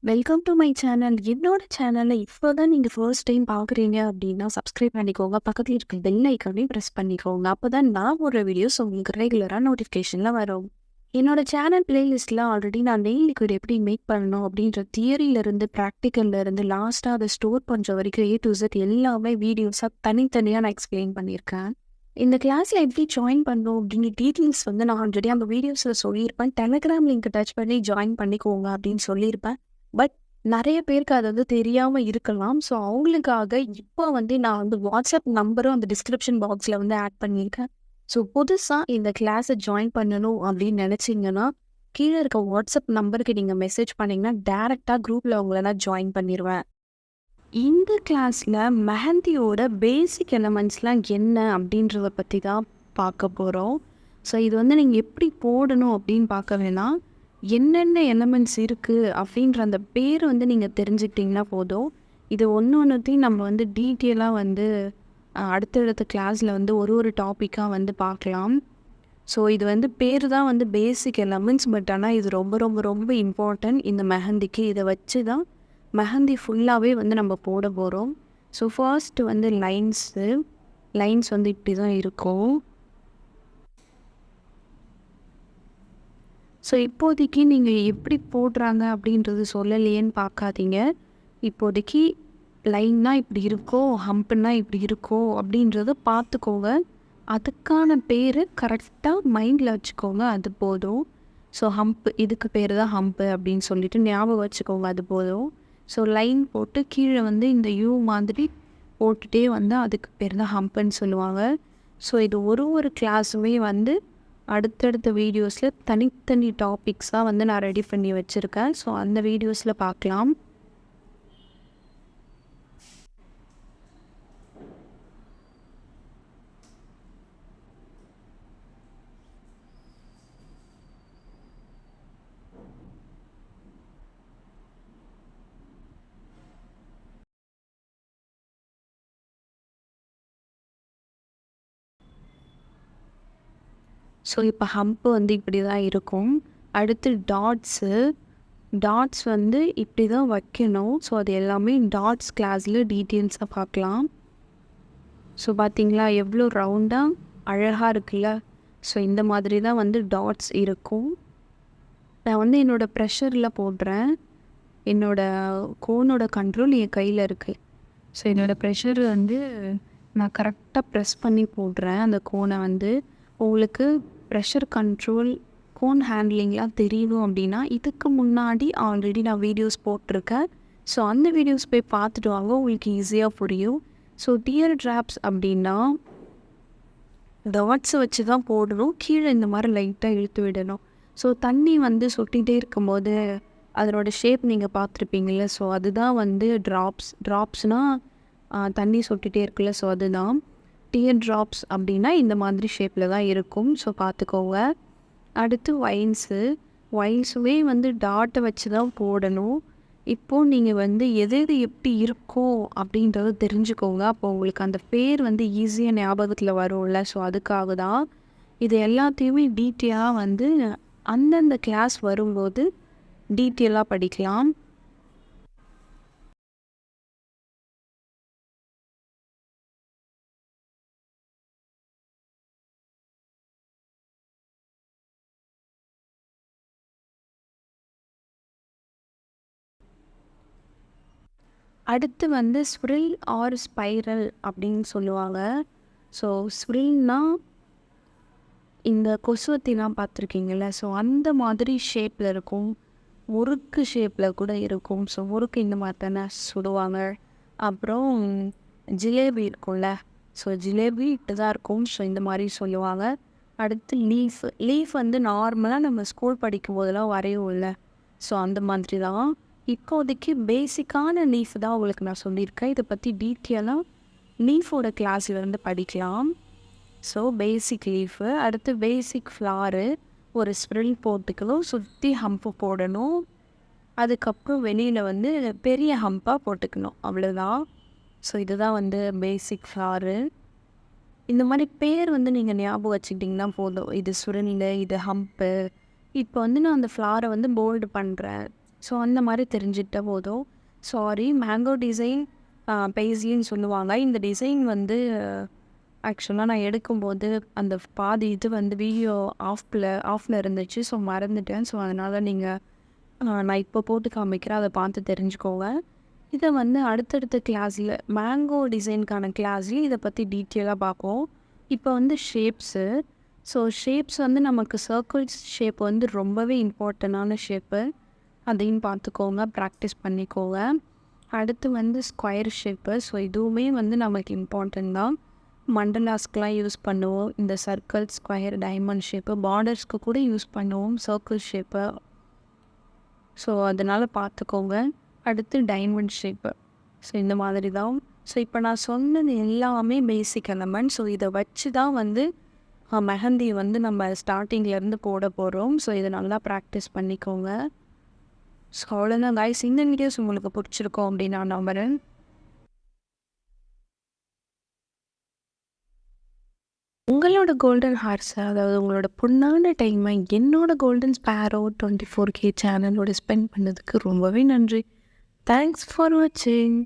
Welcome to my channel. என்னோட சேனலை இப்போ தான் நீங்கள் ஃபர்ஸ்ட் டைம் பார்க்குறீங்க அப்படின்னா சப்ஸ்கிரைப் பண்ணிக்கோங்க. பக்கத்தில் இருக்க பெல் ஐக்கானையும் ப்ரெஸ் பண்ணிக்கோங்க. அப்போ தான் நான் போடுற வீடியோஸ் உங்களுக்கு ரெகுலராக நோட்டிஃபிகேஷனில் வரும். என்னோட சேனல் பிளேலிஸ்ட்டில் ஆல்ரெடி நான் நெயில் லிக்விட் எப்படி மேக் பண்ணணும் அப்படின்ற தியரியிலேருந்து ப்ராக்டிக்கல்லேருந்து லாஸ்ட்டாக அதை ஸ்டோர் பண்ணுற வரைக்கும் A to Z எல்லாமே வீடியோஸாக தனித்தனியாக நான் எக்ஸ்பிளைன் பண்ணியிருக்கேன். இந்த கிளாஸில் எப்படி ஜாயின் பண்ணணும் அப்படின்னு டீட்டெயில்ஸ் வந்து நான் ஆல்ரெடி அந்த வீடியோஸில் சொல்லியிருப்பேன். டெலகிராம் லிங்க் டச் பண்ணி ஜாயின் பண்ணிக்கோங்க அப்படின்னு சொல்லியிருப்பேன். பட் நிறைய பேருக்கு அது வந்து தெரியாமல் இருக்கலாம். ஸோ அவங்களுக்காக இப்போ வந்து நான் வந்து வாட்ஸ்அப் நம்பரும் அந்த டிஸ்கிரிப்ஷன் பாக்ஸில் வந்து ஆட் பண்ணியிருக்கேன். ஸோ புதுசாக இந்த கிளாஸை ஜாயின் பண்ணணும் அப்படின்னு நினச்சிங்கன்னா கீழே இருக்க வாட்ஸ்அப் நம்பருக்கு நீங்கள் மெசேஜ் பண்ணிங்கன்னா டேரெக்டாக குரூப்பில் உங்களை நான் ஜாயின் பண்ணிடுவேன். இந்த கிளாஸில் மெஹந்தியோட பேசிக் எலமெண்ட்ஸ்லாம் என்ன அப்படின்றத பற்றி தான் பார்க்க போகிறோம். ஸோ இது வந்து நீங்கள் எப்படி போடணும் அப்படின்னு பார்க்க வேணாம். என்னென்ன எலமெண்ட்ஸ் இருக்குது அப்படின்ற அந்த பேர் வந்து நீங்கள் தெரிஞ்சுக்கிட்டிங்கன்னா போதும். இது ஒன்றையும் நம்ம வந்து டீட்டெயிலாக வந்து அடுத்தடுத்த கிளாஸில் வந்து ஒரு டாப்பிக்காக வந்து பார்க்கலாம். ஸோ இது வந்து பேர் தான் வந்து பேசிக் எலமெண்ட்ஸ். பட் ஆனால் இது ரொம்ப ரொம்ப ரொம்ப இம்பார்ட்டன்ட் இந்த மெஹந்திக்கு. இதை வச்சு தான் மெஹந்தி ஃபுல்லாகவே வந்து நம்ம போட போகிறோம். ஸோ ஃபர்ஸ்ட் வந்து லைன்ஸ் வந்து இப்படி தான் இருக்கும். ஸோ இப்போதைக்கு நீங்கள் எப்படி போடுறாங்க அப்படின்றது சொல்லலையேன்னு பார்க்காதீங்க. இப்போதைக்கு லைன்னா இப்படி இருக்கோ, ஹம்ப்புன்னா இப்படி இருக்கோ அப்படின்றத பார்த்துக்கோங்க. அதுக்கான பேர் கரெக்டாக மைண்டில் வச்சுக்கோங்க, அது போதும். ஸோ இதுக்கு பேர் தான் ஹம்ப்பு அப்படின்னு சொல்லிட்டு ஞாபகம் வச்சுக்கோங்க, அது போதும். ஸோ லைன் போட்டு கீழே வந்து இந்த யூ மாதிரி போட்டுகிட்டே வந்து அதுக்கு பேர் தான் ஹம்ப்புன்னு சொல்லுவாங்க. ஸோ இது ஒரு கிளாஸுமே வந்து அடுத்தடுத்த வீடியோஸில் தனித்தனி டாபிக்ஸாக வந்து நான் ரெடி பண்ணி வச்சுருக்கேன். ஸோ அந்த வீடியோஸில் பார்க்கலாம். ஸோ இப்போ ஹம்ப்பு வந்து இப்படி தான் இருக்கும். அடுத்து டாட்ஸ் வந்து இப்படி தான் வைக்கணும். ஸோ அது எல்லாமே டாட்ஸ் கிளாஸில் டீட்டெயில்ஸாக பார்க்கலாம். ஸோ பார்த்திங்களா எவ்வளோ ரவுண்டாக அழகாக இருக்குல்ல. ஸோ இந்த மாதிரி தான் வந்து டாட்ஸ் இருக்கும். நான் வந்து என்னோடய ப்ரெஷரில் போடுறேன். என்னோடய கோனோட கண்ட்ரோல் என் கையில் இருக்குது. ஸோ என்னோடய ப்ரெஷர் வந்து நான் கரெக்டாக ப்ரெஸ் பண்ணி போடுறேன். அந்த கோனை வந்து உங்களுக்கு ப்ரெஷர் கண்ட்ரோல், கோன் ஹேண்ட்லிங்லாம் தெரியணும் அப்படின்னா இதுக்கு முன்னாடி ஆல்ரெடி நான் வீடியோஸ் போட்டிருக்கேன். ஸோ அந்த வீடியோஸ் போய் பார்த்துட்டு வாங்க, உங்களுக்கு ஈஸியாக புரியும். ஸோ டியர் ட்ராப்ஸ் அப்படின்னா டாட்ஸை வச்சு தான் போடணும். கீழே இந்த மாதிரி லைட்டாக இழுத்து விடணும். ஸோ தண்ணி வந்து சொட்டிகிட்டே இருக்கும்போது அதனோட ஷேப் நீங்கள் பார்த்துருப்பீங்கள. ஸோ அதுதான் வந்து ட்ராப்ஸ்னால் தண்ணி சொட்டிகிட்டே இருக்குல்ல. ஸோ அதுதான் டியர் ட்ராப்ஸ் அப்படின்னா இந்த மாதிரி ஷேப்பில் தான் இருக்கும். ஸோ பார்த்துக்கோங்க. அடுத்து வைன்ஸுமே வந்து டாட்டை வச்சு தான் போடணும். இப்போது நீங்கள் வந்து எது எப்படி இருக்கோ அப்படின்றத தெரிஞ்சுக்கோங்க. அப்போ உங்களுக்கு அந்த பேர் வந்து ஈஸியாக ஞாபகத்தில் வரும்ல. ஸோ அதுக்காக தான் இது எல்லாத்தையுமே டீட்டெயிலாக வந்து அந்தந்த கிளாஸ் வரும்போது டீட்டெயிலாக படிக்கலாம். அடுத்து வந்து ஸ்ப்ரில் ஆர் ஸ்பைரல் அப்படின்னு சொல்லுவாங்க. ஸோ ஸ்ப்ரில்னால் இந்த கொசுவத்திலாம் பார்த்துருக்கீங்கள. ஸோ அந்த மாதிரி ஷேப்பில் இருக்கும். முறுக்கு ஷேப்பில் கூட இருக்கும். ஸோ முறுக்கு இந்த மாதிரி தானே சுடுவாங்க. அப்புறம் ஜிலேபி இருக்கும்ல. ஸோ ஜிலேபி இப்படி தான் இருக்கும். ஸோ இந்த மாதிரி சொல்லுவாங்க. அடுத்து லீஃப் வந்து நார்மலாக நம்ம ஸ்கூல் படிக்கும் போதெல்லாம் வரையும்ல. ஸோ அந்த மாதிரி தான். இப்போதைக்கு பேசிக்கான லீஃப் தான் உங்களுக்கு நான் சொல்லியிருக்கேன். இதை பற்றி டீட்டெயிலாக லீஃபோட கிளாஸில் வந்து படிக்கலாம். ஸோ பேசிக் லீஃபு, அடுத்து பேசிக் ஃப்ளாரு, ஒரு ஸ்ப்ரில் போட்டுக்கணும், சுற்றி ஹம்ப்பு போடணும். அதுக்கப்புறம் வெளியில் வந்து பெரிய ஹம்ப்பாக போட்டுக்கணும், அவ்வளோதான். ஸோ இதுதான் வந்து பேசிக் ஃப்ளாரு. இந்த மாதிரி பேர் வந்து நீங்கள் ஞாபகம் வச்சுக்கிட்டிங்கன்னா போதும். இது சுருள், இது ஹம்ப்பு. இப்போ வந்து நான் அந்த ஃப்ளாரை வந்து போல்டு பண்ணுறேன். ஸோ அந்த மாதிரி தெரிஞ்சுக்கிட்ட போதும். சாரி, மேங்கோ டிசைன் பெய்ஸ்லின்னு சொல்லுவாங்க. இந்த டிசைன் வந்து ஆக்சுவலாக நான் எடுக்கும்போது அந்த பாதி இது வந்து வீடியோ ஆஃபில் இருந்துச்சு. ஸோ மறந்துட்டேன். ஸோ அதனால் நீங்கள் நான் இப்போ போட்டு காமிக்கிறேன். அதை பார்த்து தெரிஞ்சுக்கோங்க. இதை வந்து அடுத்தடுத்த கிளாஸில் மேங்கோ டிசைனுக்கான கிளாஸ்லேயும் இதை பற்றி டீட்டெயிலாக பார்ப்போம். இப்போ வந்து ஷேப்ஸு. ஸோ ஷேப்ஸ் வந்து நமக்கு சர்க்கிள்ஸ் ஷேப் வந்து ரொம்பவே இம்பார்ட்டண்டான ஷேப்பு. அதையும் பார்த்துக்கோங்க, ப்ராக்டிஸ் பண்ணிக்கோங்க. அடுத்து வந்து ஸ்கொயர் ஷேப்பு. ஸோ இதுவுமே வந்து நமக்கு இம்பார்ட்டன்ட் தான். மண்டலாஸ்க்கெலாம் யூஸ் பண்ணுவோம். இந்த சர்க்கிள், ஸ்கொயர், டைமண்ட் ஷேப்பு, பார்டர்ஸ்க்கு கூட யூஸ் பண்ணுவோம் சர்க்கிள் ஷேப்பை. ஸோ அதனால் பார்த்துக்கோங்க. அடுத்து டைமண்ட் ஷேப்பு. ஸோ இந்த மாதிரி தான். ஸோ இப்போ நான் சொன்னது எல்லாமே பேசிக் எலமெண்ட். ஸோ இதை வச்சு தான் வந்து மெஹந்தி வந்து நம்ம ஸ்டார்டிங்லேருந்து போட போகிறோம். ஸோ இதை நல்லா ப்ராக்டிஸ் பண்ணிக்கோங்க. ஸோ அவ்வளோதான் கைஸ். இந்த வீடியோஸ் உங்களுக்கு பிடிச்சிருக்கோம் அப்படின்னு நான் நம்புகிறேன். உங்களோட கோல்டன் ஹார்ஸை, அதாவது உங்களோட பொண்ணான டைமை என்னோட கோல்டன் ஸ்பேரோ 24K சேனலோட ஸ்பெண்ட் பண்ணதுக்கு ரொம்பவே நன்றி. தேங்க்ஸ் ஃபார் வாட்சிங்.